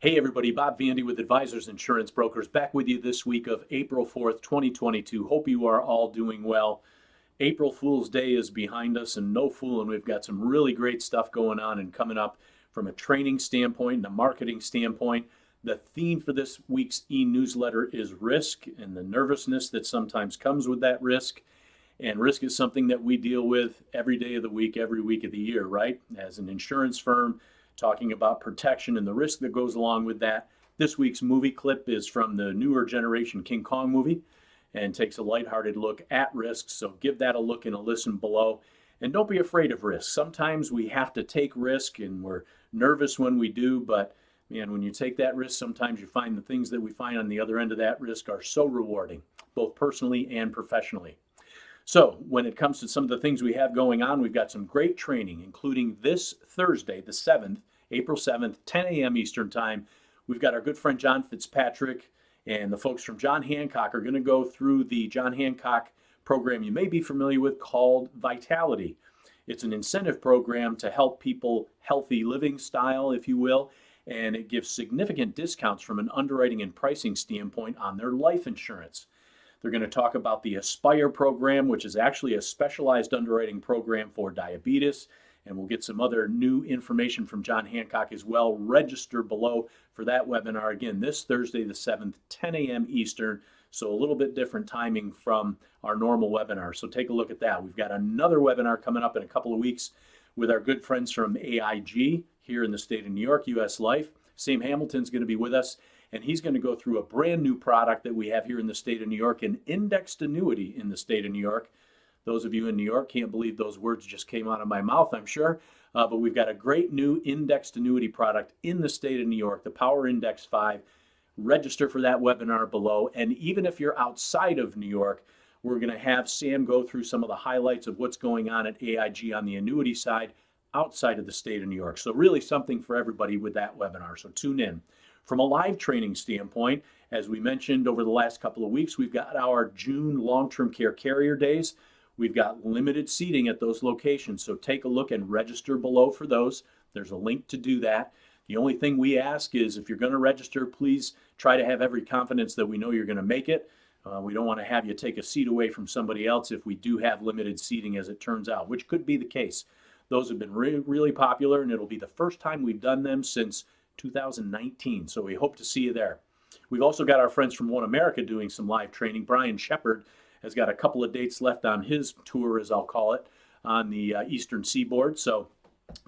Hey everybody, Bob Vandy with Advisors Insurance Brokers back with you this week of April 4th, 2022. Hope you are all doing well. April Fool's Day is behind us and no fooling. We've got some really great stuff going on and coming up from a training standpoint and a marketing standpoint. The theme for this week's e-newsletter is risk and the nervousness that sometimes comes with that risk. And risk is something that we deal with every day of the week, every week of the year, right? As an insurance firm, talking about protection and the risk that goes along with that. This week's movie clip is from the newer generation King Kong movie and takes a lighthearted look at risk. So give that a look and a listen below. And don't be afraid of risk. Sometimes we have to take risk and we're nervous when we do, but man, when you take that risk, sometimes you find the things that we find on the other end of that risk are so rewarding, both personally and professionally. So when it comes to some of the things we have going on, we've got some great training, including this Thursday, the 7th, April 7th, 10 a.m. Eastern Time. We've got our good friend John Fitzpatrick and the folks from John Hancock are going to go through the John Hancock program you may be familiar with called Vitality. It's an incentive program to help people healthy living style, if you will, and it gives significant discounts from an underwriting and pricing standpoint on their life insurance. They're going to talk about the Aspire program, which is actually a specialized underwriting program for diabetes. And we'll get some other new information from John Hancock as well. Register below for that webinar again this Thursday, the 7th, 10 a.m. Eastern. So a little bit different timing from our normal webinar. So take a look at that. We've got another webinar coming up in a couple of weeks with our good friends from AIG here in the state of New York, US Life. Sam Hamilton's going to be with us. And he's going to go through a brand new product that we have here in the state of New York, an indexed annuity in the state of New York. Those of you in New York can't believe those words just came out of my mouth, I'm sure. But we've got a great new indexed annuity product in the state of New York, the Power Index 5. Register for that webinar below. And even if you're outside of New York, we're going to have Sam go through some of the highlights of what's going on at AIG on the annuity side outside of the state of New York. So really something for everybody with that webinar. So tune in. From a live training standpoint, as we mentioned over the last couple of weeks, we've got our June long-term care carrier days. We've got limited seating at those locations, so take a look and register below for those. There's a link to do that. The only thing we ask is if you're going to register, please try to have every confidence that we know you're going to make it. We don't want to have you take a seat away from somebody else if we do have limited seating, as it turns out, which could be the case. Those have been really popular, and it'll be the first time we've done them since 2019, so we hope to see you there. We've also got our friends from One America doing some live training. Brian Shepard has got a couple of dates left on his tour, as I'll call it, on the Eastern Seaboard, so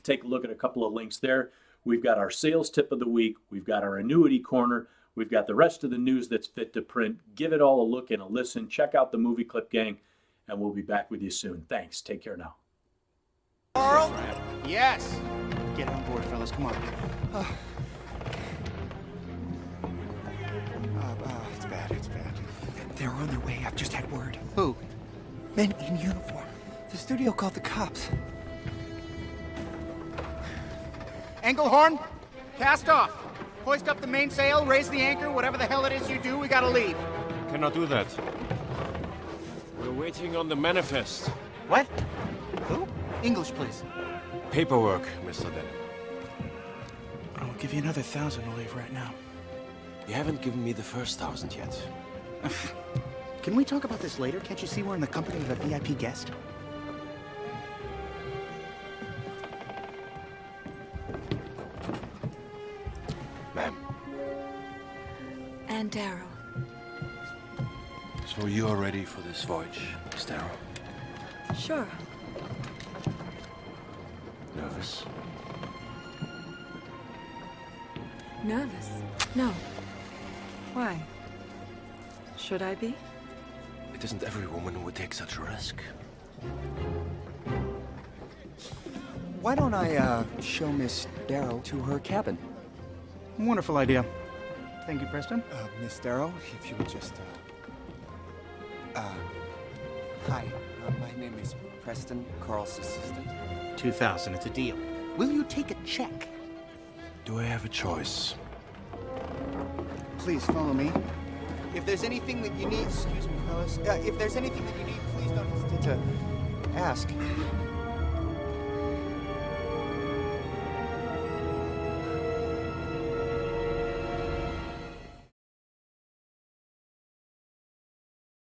take a look at a couple of links there. We've got our sales tip of the week, we've got our annuity corner, we've got the rest of the news that's fit to print. Give it all a look and a listen. Check out the movie clip, gang, and we'll be back with you soon. Thanks. Take care now. Carl? Yes. Get on board, fellas. Come on. It's bad. They're on their way. I've just had word. Who? Men in uniform. The studio called the cops. Engelhorn, cast off. Hoist up the mainsail, raise the anchor, whatever the hell it is you do, we gotta leave. Cannot do that. We're waiting on the manifest. What? Who? English, please. Paperwork, Mr. Denham. I'll give you another 1,000 to leave right now. You haven't given me the first 1,000 yet. Can we talk about this later? Can't you see we're in the company of a VIP guest? Ma'am. And Darrow. So you are ready for this voyage, Miss Darrow? Sure. Nervous? Nervous? No. Why? Should I be? It isn't every woman who would take such a risk. Why don't I, show Miss Darrow to her cabin? Wonderful idea. Thank you, Preston. Miss Darrow, if you would just, hi. My name is Preston, Carl's assistant. 2,000, it's a deal. Will you take a check? Do I have a choice? Please follow me. If there's anything that you need, excuse me, fellas. If there's anything that you need, please don't hesitate to ask.